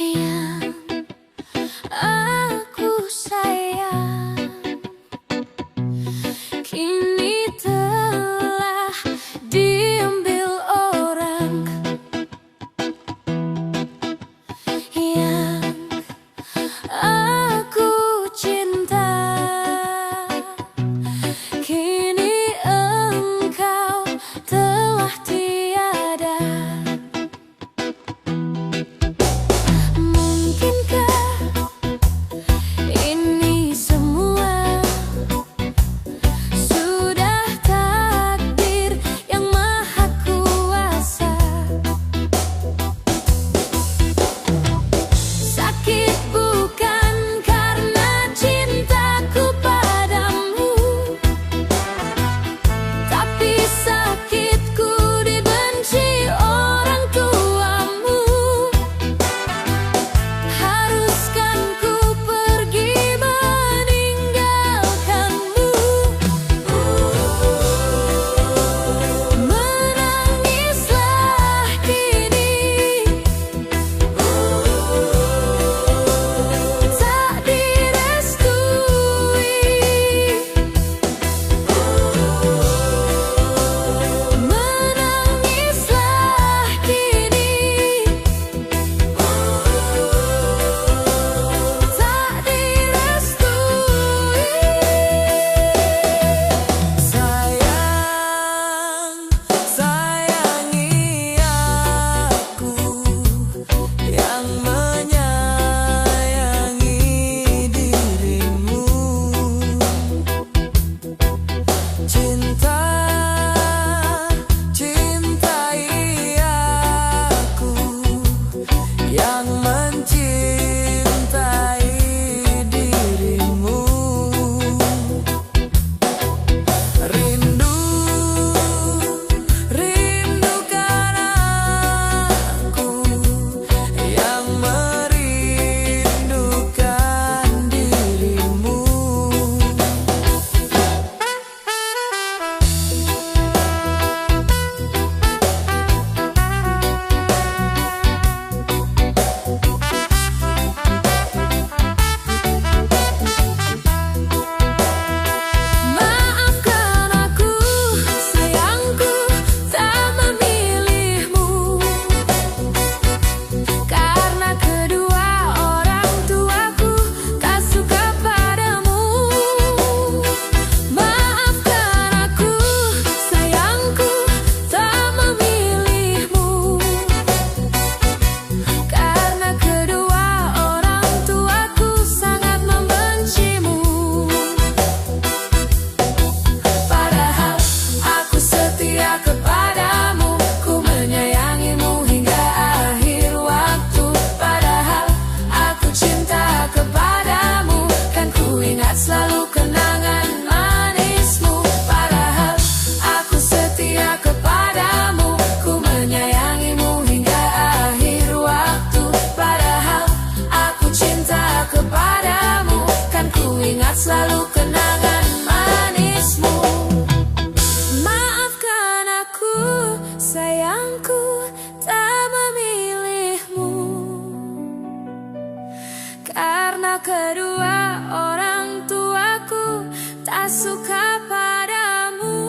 yang aku sayang kini telah diambil orang yang aku cinta. Kini engkau telah tiada. Mungkinkah ini semua sudah takdir yang maha kuasa? Sakit bukan karena cintaku padamu, tapi sakitku dibenci orang tuamu. Haruskan ku pergi meninggalkanmu? Menangislah kini, tak direstui. Menangislah kini, tak direstui. Sayang, sayangi aku yang menyayangi dirimu. Cinta, cintai aku yang mencintai dirimu. Rindu, rindukan aku yang merindukan dirimu. Maafkan aku, sayangku, tak memilihmu, karena kedua orang tuaku tak suka padamu. Maafkan aku, sayangku, tak memilihmu, karena kedua orang tuaku sangat membencimu. Padahal aku setia kepadamu, ku menyayangimu hingga akhir waktu. Padahal aku cinta kepadamu, kan ku ingat selalu kenangan manismu. Padahal aku setia kepadamu, ku menyayangimu hingga akhir waktu. Padahal aku cinta kepadamu, kan ku ingat selalu kenangan manismu. Maafkan aku, sayangku, tak memilihmu, karena kedua orang tuaku tak suka padamu.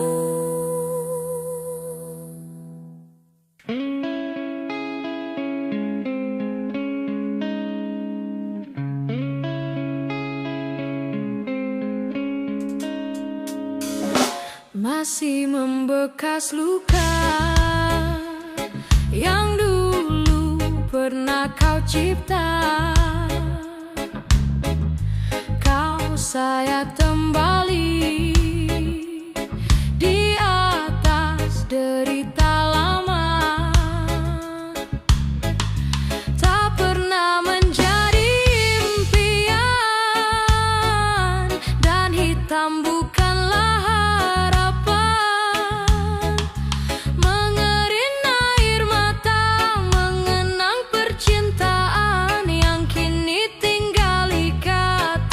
Masih membekas luka yang dulu pernah kau cipta. Kau sayat kembali di atas derita lama. Tak pernah menjadi impian, dan hitam bukanlah harapan. Mengerin air mata mengenang percintaan yang kini tinggal ikatan.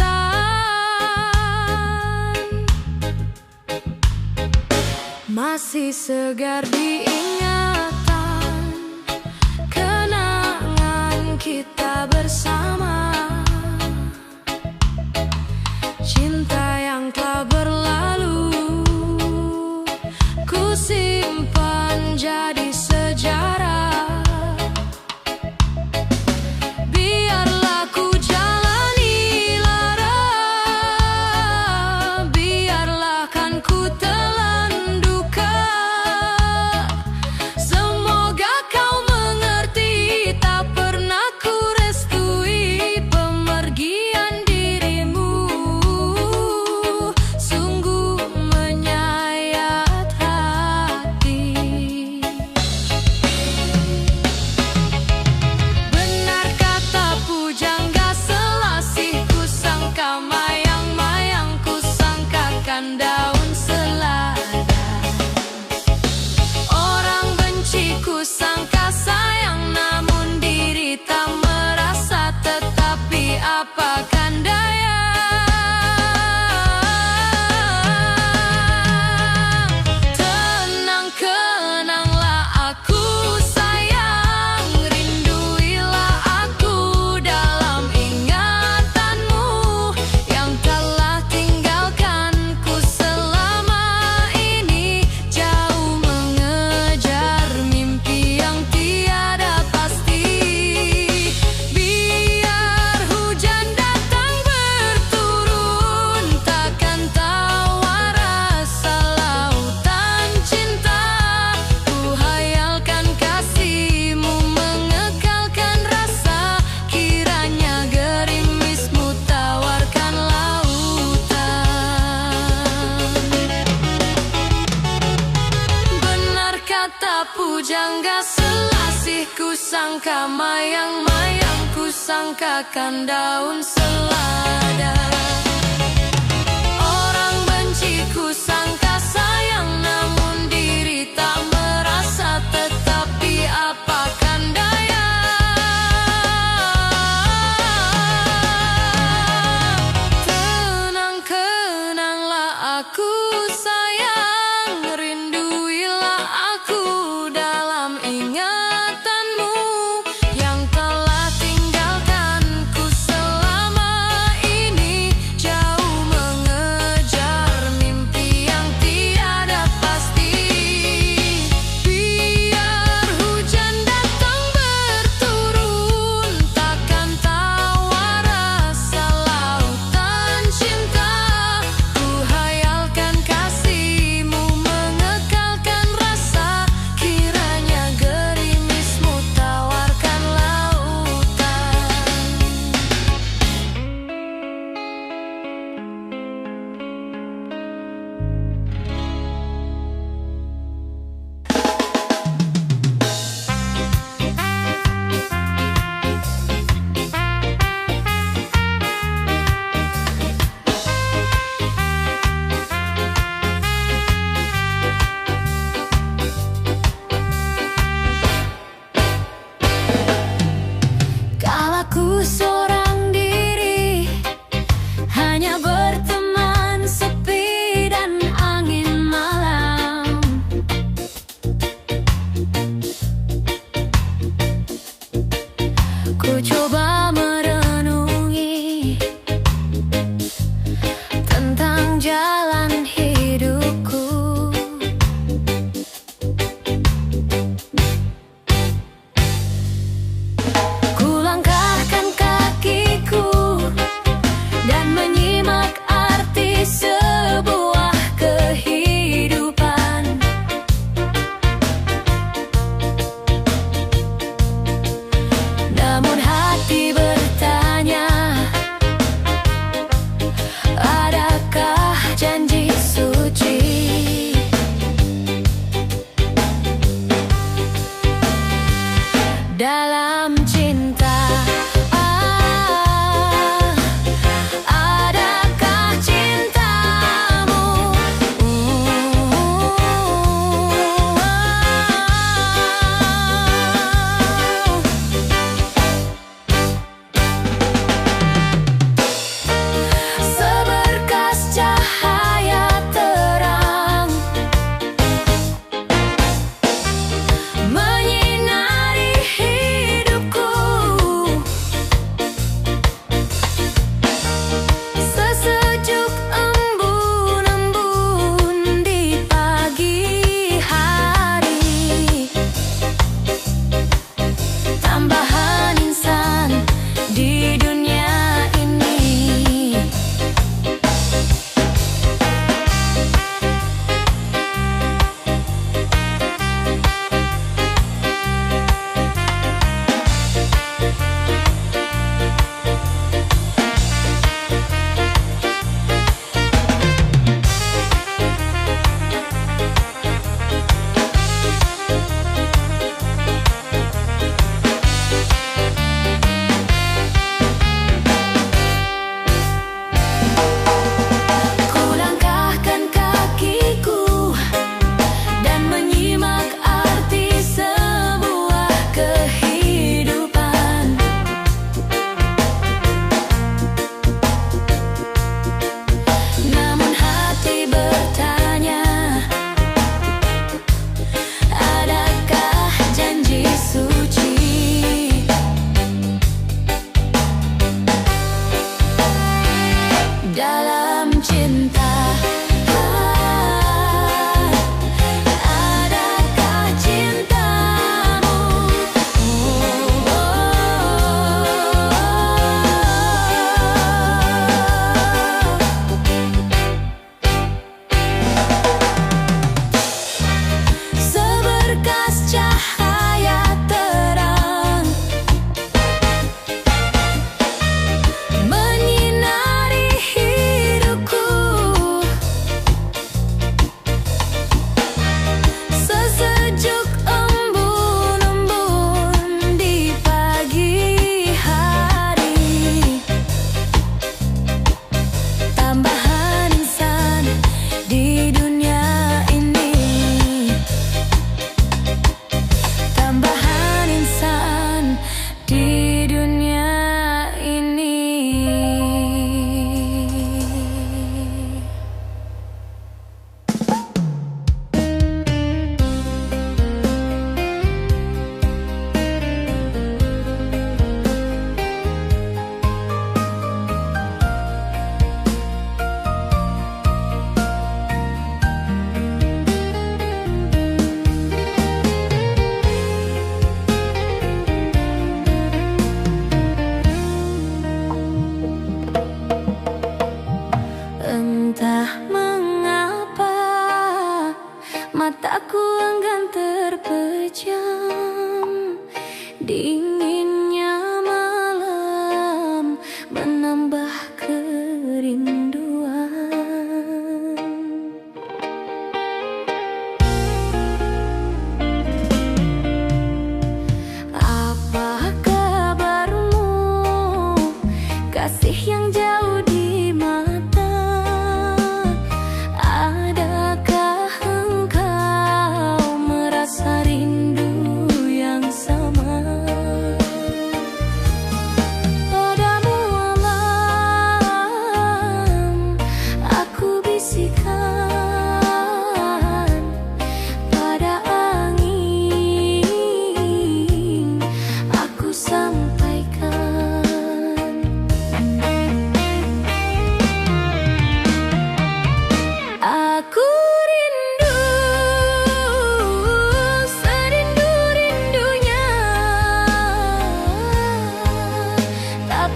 Masih segar diingatan kenangan kita sangka mayang-mayang, ku sangkakan daun selada. Orang benci ku sangka sayang, namun diri tak merasa. Tetapi apakan daya, tenang kenanglah aku sayang, rinduilah aku dalam ingatanmu yang telah tinggalkanku selama ini, jauh mengejar mimpi yang tiada pasti. Biar hujan datang berturun, takkan tawar rasa lautan cinta. Ku hayalkan kasihmu mengekalkan rasa, kiranya gerimismu tawarkan lautan. Kala ku seorang diri, hanya berteman sepi dan angin malam. Ku coba merenungi tentang jalan hidupku. Ku langkahkan kakiku dan menyimak arti sebuah kehidupan. Namun hati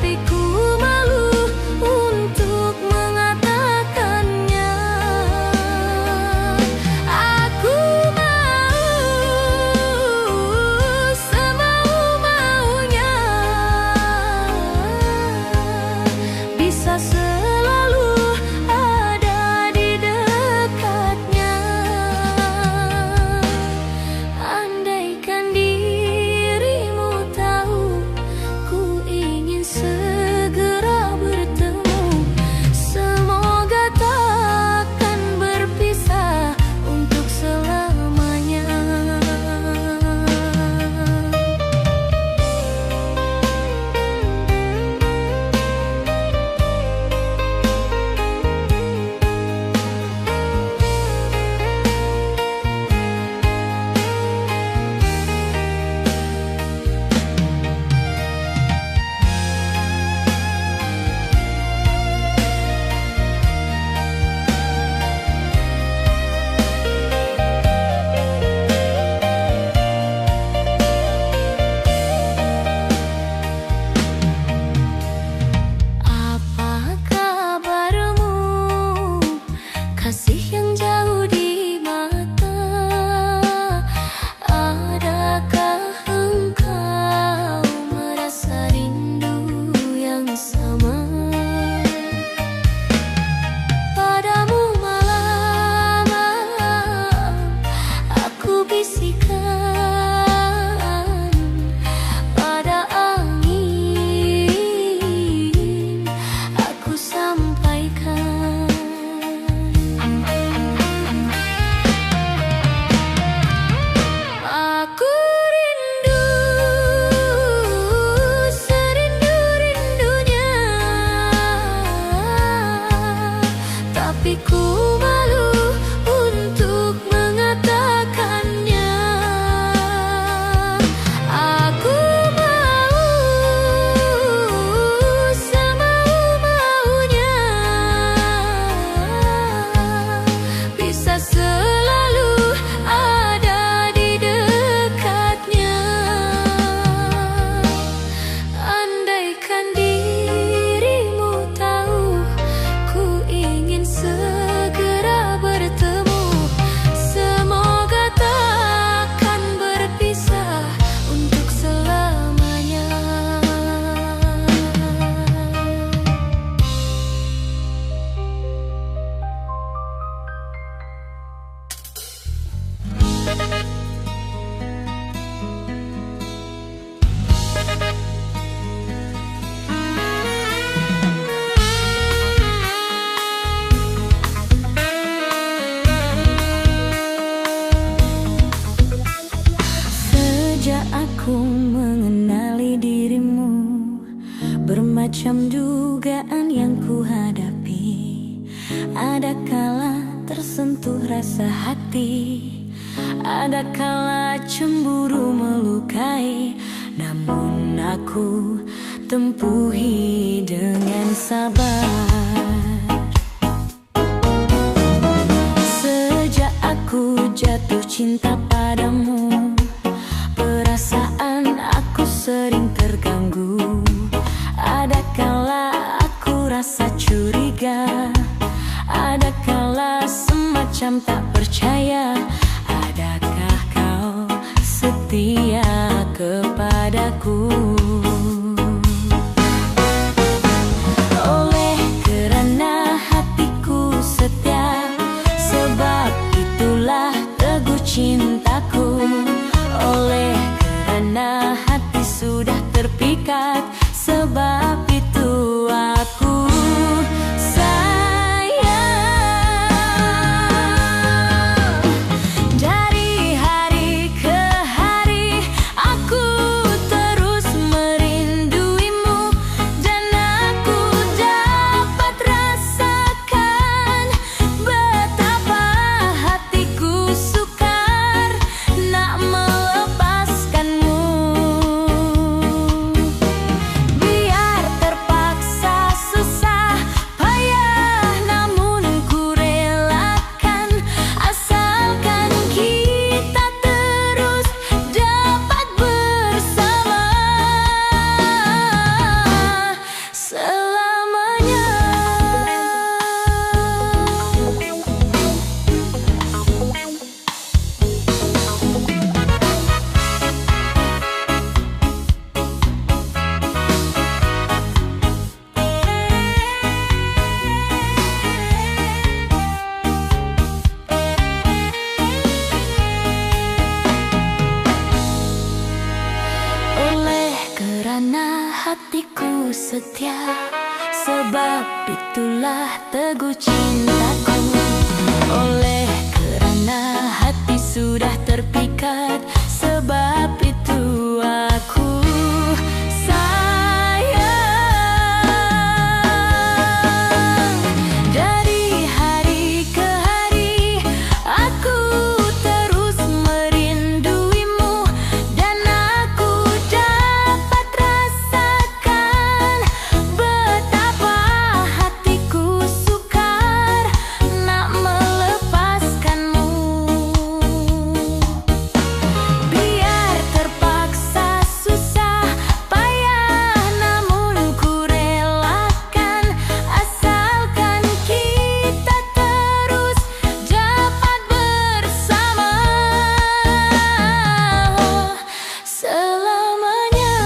tapi ku malu untuk mengatakannya. Aku mau semau-maunya, bisa selalu ada di dekatnya. Andaikan dirimu tahu, ku ingin segera bertemu. Semoga takkan berpisah untuk selamanya. Apa kabarmu, kasih yang jauh di mata? Adakah engkau merasa rindu yang sama? Padamu malam-malam aku bisikan, pada angin aku sampaikan. Aku rindu serindu-rindunya, tapi ku malu untuk mengatakannya. Aku mau semau-maunya, bisa selalu ada di dekatnya. Andaikan dirimu tahu, ku ingin segera bertemu. Semoga takkan berpisah untuk selamanya. Sejak aku mengenali dirimu, bermacam dugaan yang ku hadapi. Ada kala tersentuh rasa hati, ada kala cemburu melukai, namun aku tempuhi dengan sabar. Sejak aku jatuh cinta padamu, perasaan aku sering terganggu. Ada kala aku rasa curiga, ada kala semacam tak percaya. Adakah kau setia kepadaku? Oleh kerana hatiku setia, sebab itulah teguh cinta. hatiku setia, sebab itulah teguh cintaku. Oleh kerana hati sudah terpikat, sebab itu aku sayang. Dari hari ke hari aku terus merinduimu, dan aku dapat rasakan betapa hatiku sukar nak melepaskanmu. Biar terpaksa susah payah, namun ku relakan, asalkan kita terus dapat bersama selamanya.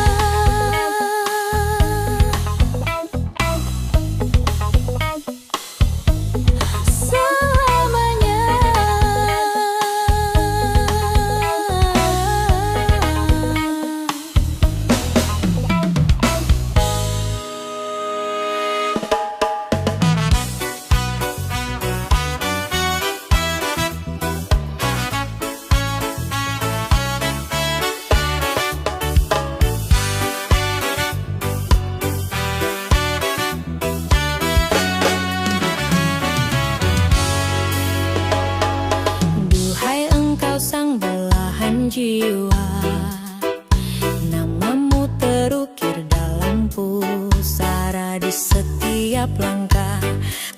Selamanya. Duhai engkau sang belahan jiwa, namamu terukir dalam pusara. Di setiap langkah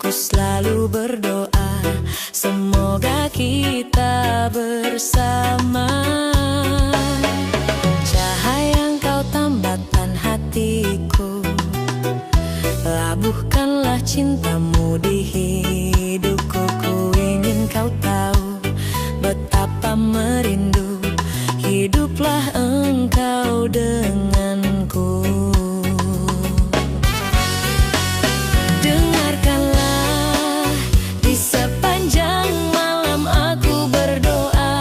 ku selalu berdoa, semoga kita bersama. Cahaya engkau tambahkan hatiku, labuhkanlah cintamu di hidupku. Ku ingin kau tahu betapa merindu, hiduplah engkau denganku. Dengarkanlah, di sepanjang malam aku berdoa,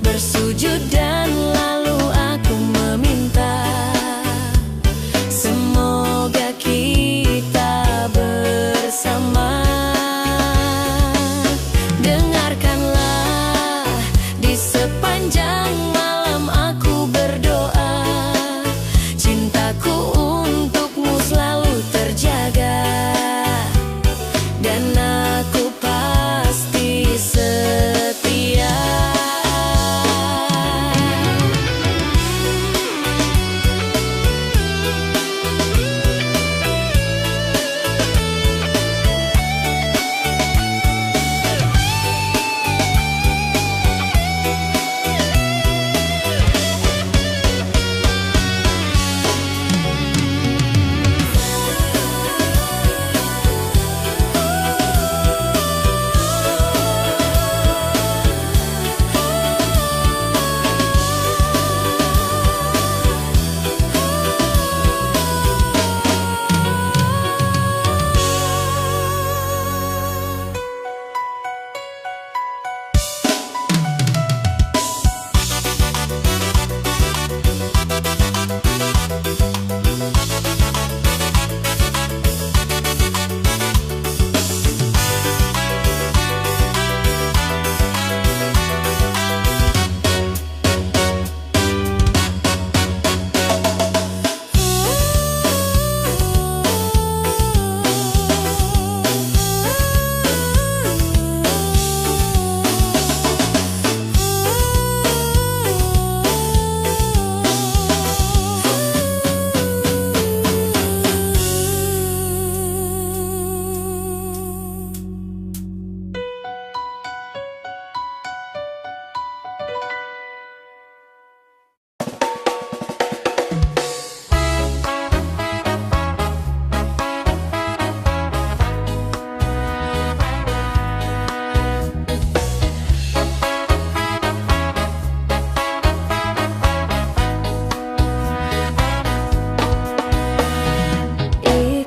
bersujud dan lalu aku meminta, semoga kita bersama. Dengarkanlah, di sepanjang malam aku berdoa, cintaku untukmu selalu terjaga, dan aku pasti setia.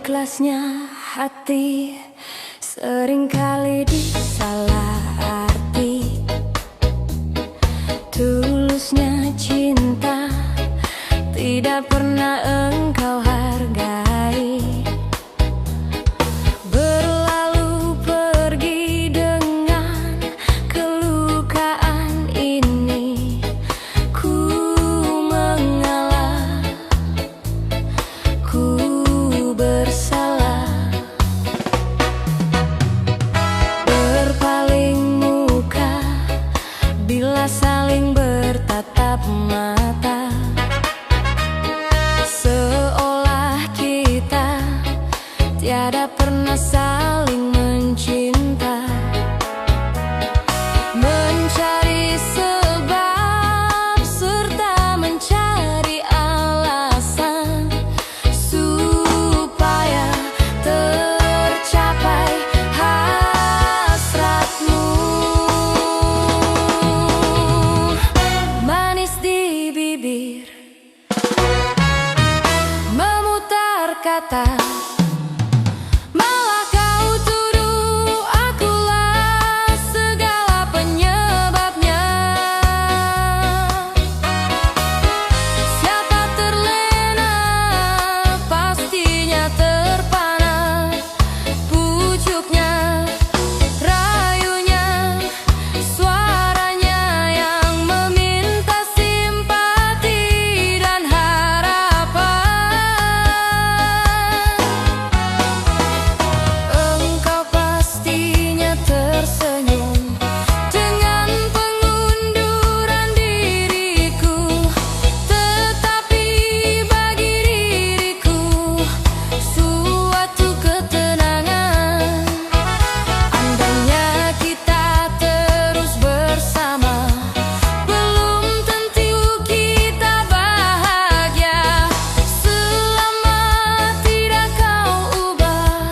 Ikhlasnya hati seringkali disalah arti, tulusnya cinta tidak pernah engkau hargai. Berlalu pergi dengan kelukaan ini, ku mengalah, ku bersalah. Berpaling muka bila saling bertatap mata, seolah kita tiada pernah saling mencinta. Mencari sebab serta mencari alasan supaya tercapai hasratmu. Manis di bibir, memutar kata, malah kau tuduh akulah segala penyebabnya. Siapa terlena pastinya terpana, pucuknya, rayunya, suaranya yang meminta simpati dan harapan. Engkau pastinya tersenyum dengan pengunduran diriku, tetapi bagi diriku suatu ketenangan. Andainya kita terus bersama, belum tentu kita bahagia. Selama tidak kau ubah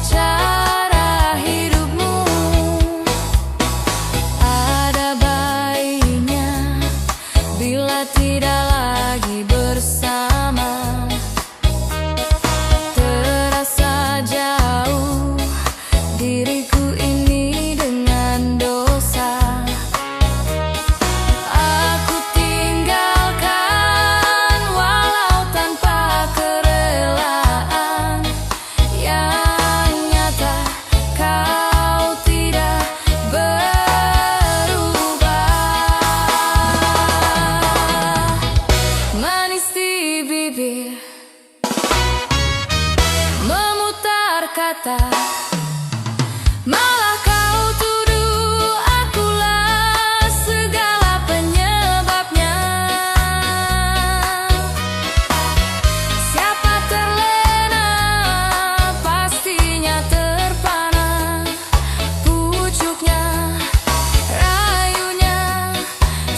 cara hidupmu, ada baiknya bila tidak lagi bersama. Terasa jauh diriku ini dengan dosa. Aku tinggalkan walau tanpa kerelaan. Yang nyata kau tidak berubah. Manis di bibir, memutar kata, malah kau tuduh akulah segala penyebabnya. Siapa terlena pastinya terpana, pucuknya, rayunya,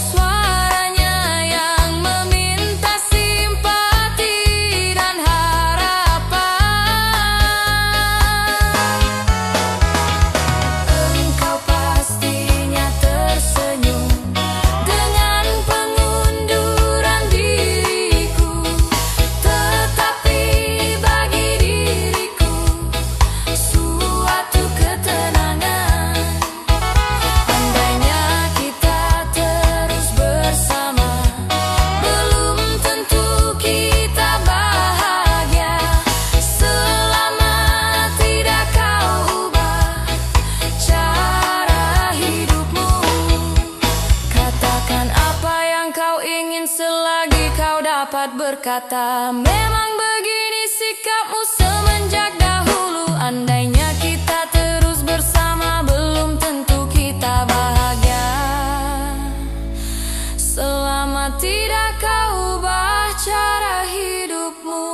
suaranya yang meminta simpati dan harapan. Engkau pastinya tersenyum dengan pengunduran diriku, tetapi bagi diriku suatu ketenangan. Andainya kita terus bersama, belum tentu kita bahagia. Selama tidak kau ubah cara hidupmu, katakan apa yang kau ingin selagi kau dapat berkata. Memang begini sikapmu semenjak dahulu. Andainya kita terus bersama, belum tentu kita bahagia. Selama tidak kau ubah cara hidupmu.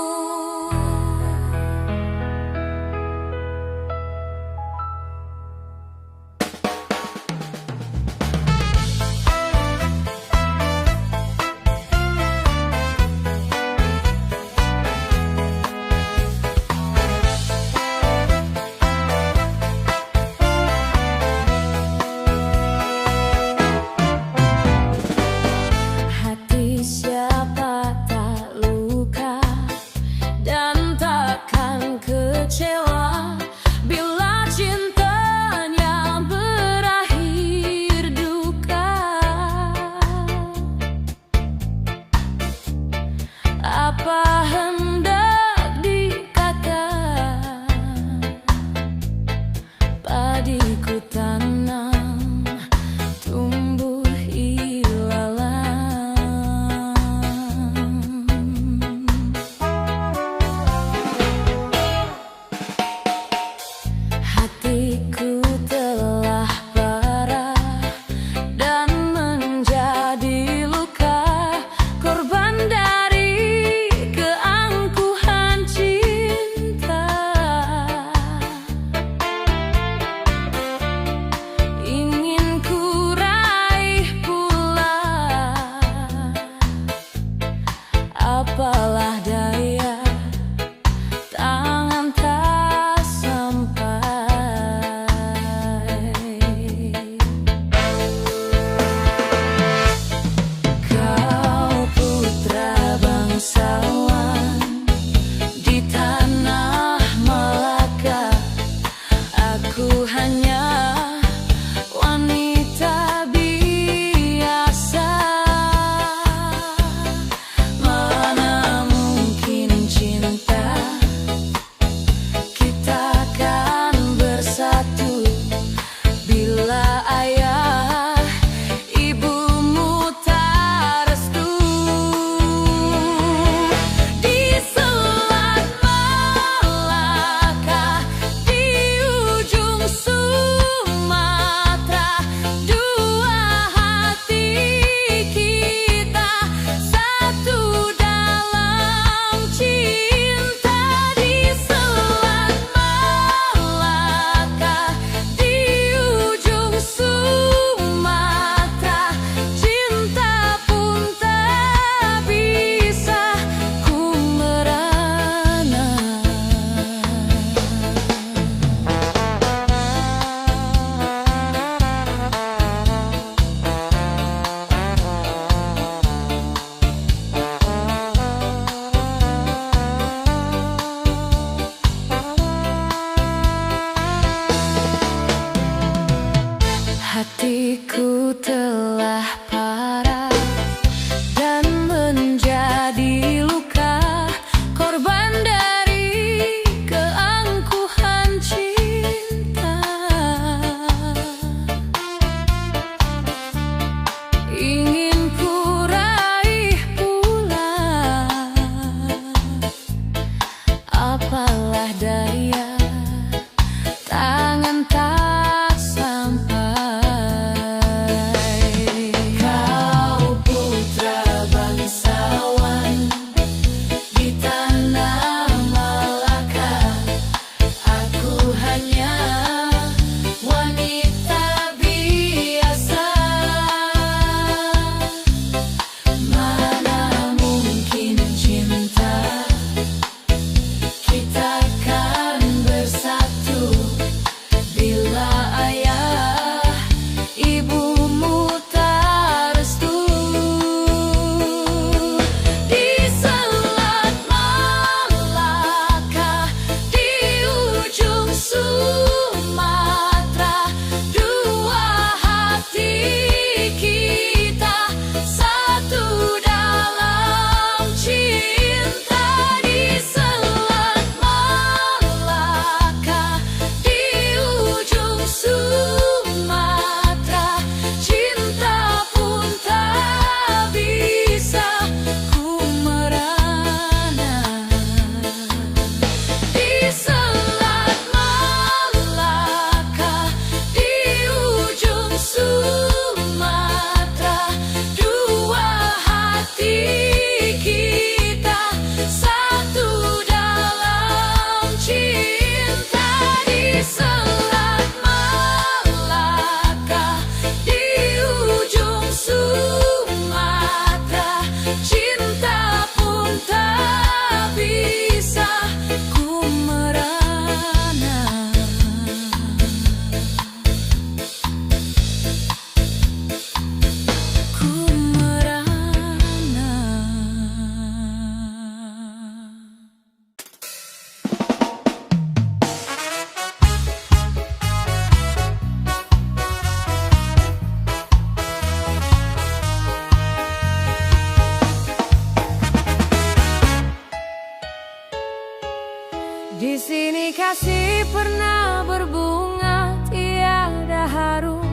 Di sini kasih pernah berbunga, tiada harum,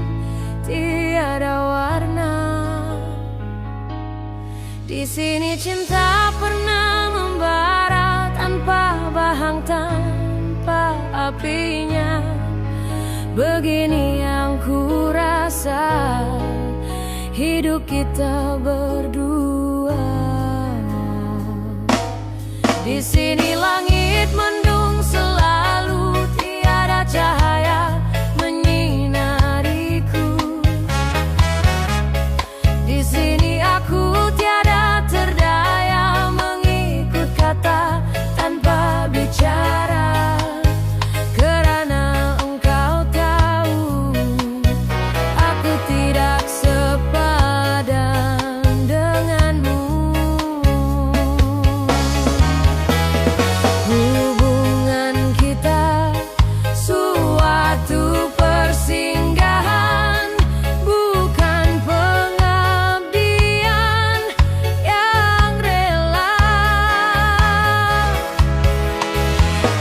tiada warna. Di sini cinta pernah membara tanpa bahang, tanpa apinya. Begini yang ku rasa hidup kita berdua. Di sini langit mendung selalu, tiada cahaya menyinariku. Di sini aku tiada terdaya mengikut kata tanpa bicara, karena engkau tahu aku tidak sepadan denganmu. Hubungan kita suatu persinggahan, bukan pengabdian yang rela.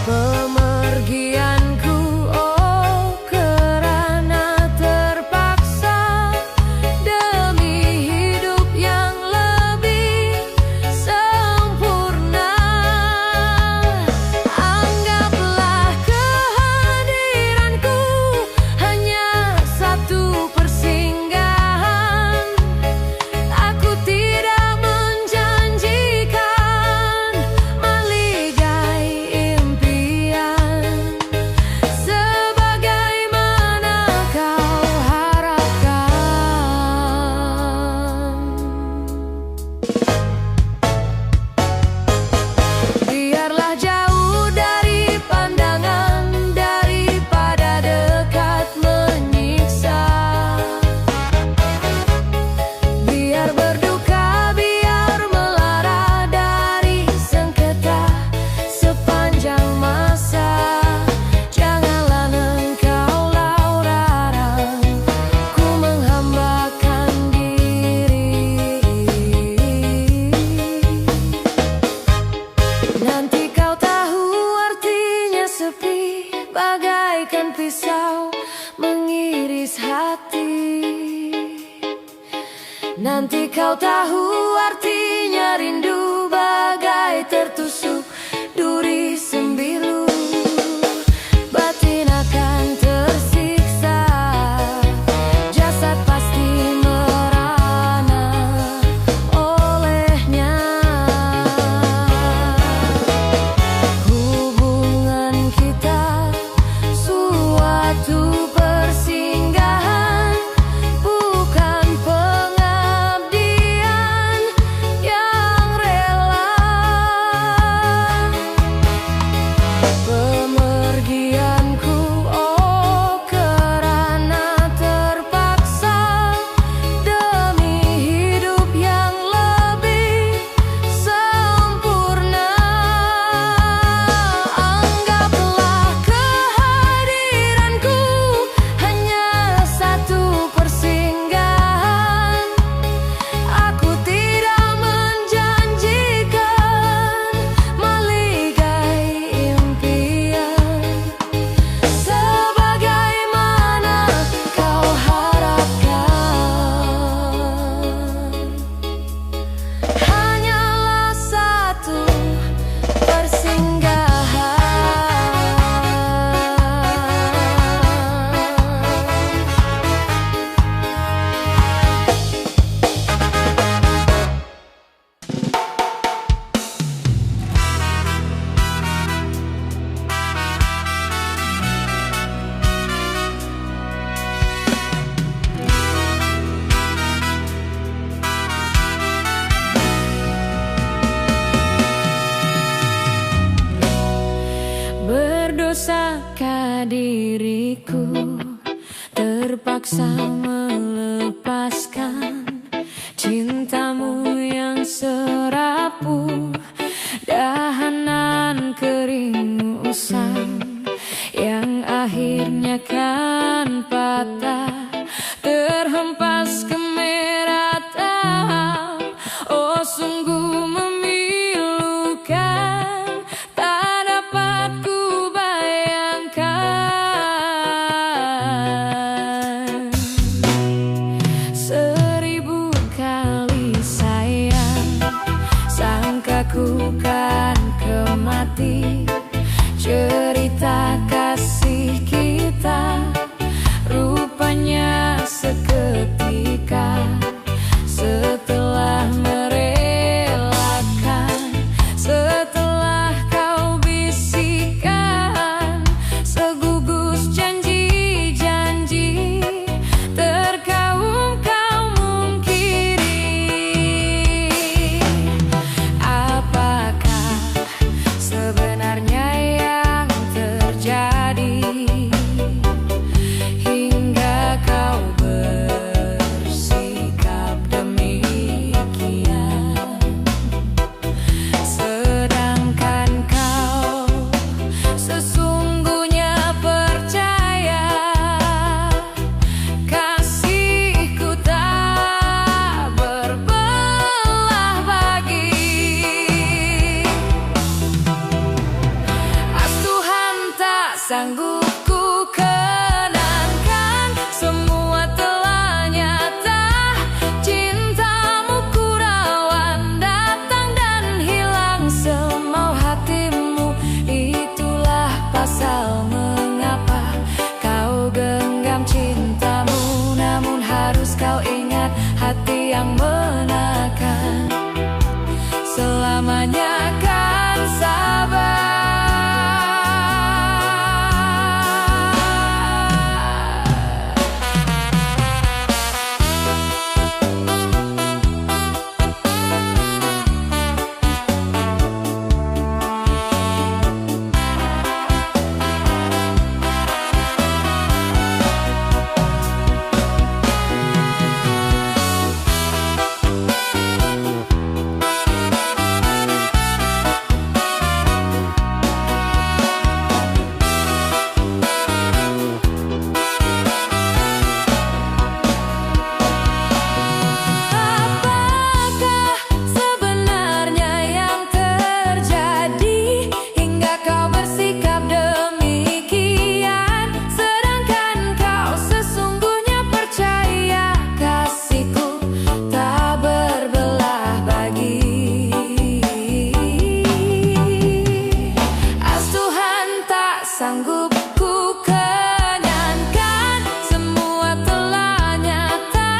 Pemergianku oh kerana terpaksa demi hidup yang lebih sempurna. Anggaplah kehadiranku hanya satu persinggahan. Aku tidak menjanjikan meligai impian sebagaimana kau harapkan. Biarlah jauh dari pandangan daripada dekat menyiksa. Biar berduka, biar melara dari sengketa sepanjang masa. Janganlah engkau larang ku menghambakan diri. Nanti kau tahu artinya sepi, bagaikan pisau mengiris hati. Nanti kau tahu artinya rindu, bagai tertusuk duri sembilu. Batin akan tersiksa, jasad pasti merana olehnya. Hubungan kita suatu persinggahan, bukan pengabdian yang rela. Pemergianku oh kerana terpaksa demi hidup yang lebih sempurna. Anggaplah kehadiranku hanya satu persinggahan. Aku tidak menjanjikan meligai impian sebagaimana kau harapkan. Hanyalah satu persinggahan. Berdosakah diriku terpaksa melepaskan cintamu yang serapuh, dahanan kering usang yang akhirnya kan patah, terhempas ke merata. Oh sungguh memilukan, tak dapat ku lagi cerita kasih kita. Rupanya seketika setelah merelakan, setelah kau bisikan segugus janji-janji, terkaum kau mungkiri. Apakah sebenarnya yang terjadi hingga kau bersikap demikian, sedangkan kau sesungguhnya percaya kasihku tak berbelah bagi. Tuhan tak sanggup ku kenankan, semua telah nyata. Cintamu kurawan datang dan hilang semau hatimu. Itulah pasal mengapa kau genggam cintamu. Namun harus kau ingat, hati yang menakan selamanya kan sabar. Sanggup ku kenyangkan, semua telah nyata.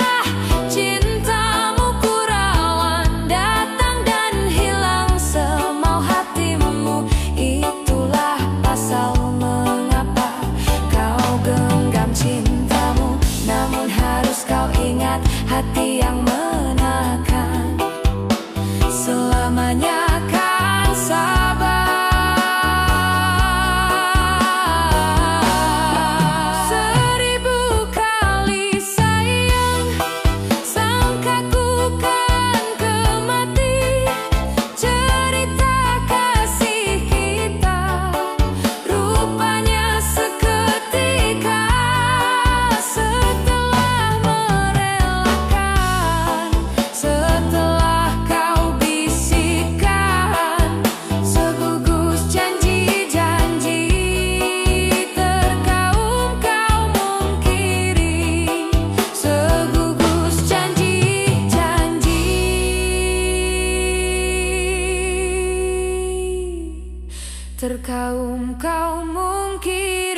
Cintamu kurawan datang dan hilang semau hatimu. Itulah pasal mengapa kau genggam cintamu. Namun harus kau ingat, hati yang menakan selamanya kan sabar. Terkaum kau mungkir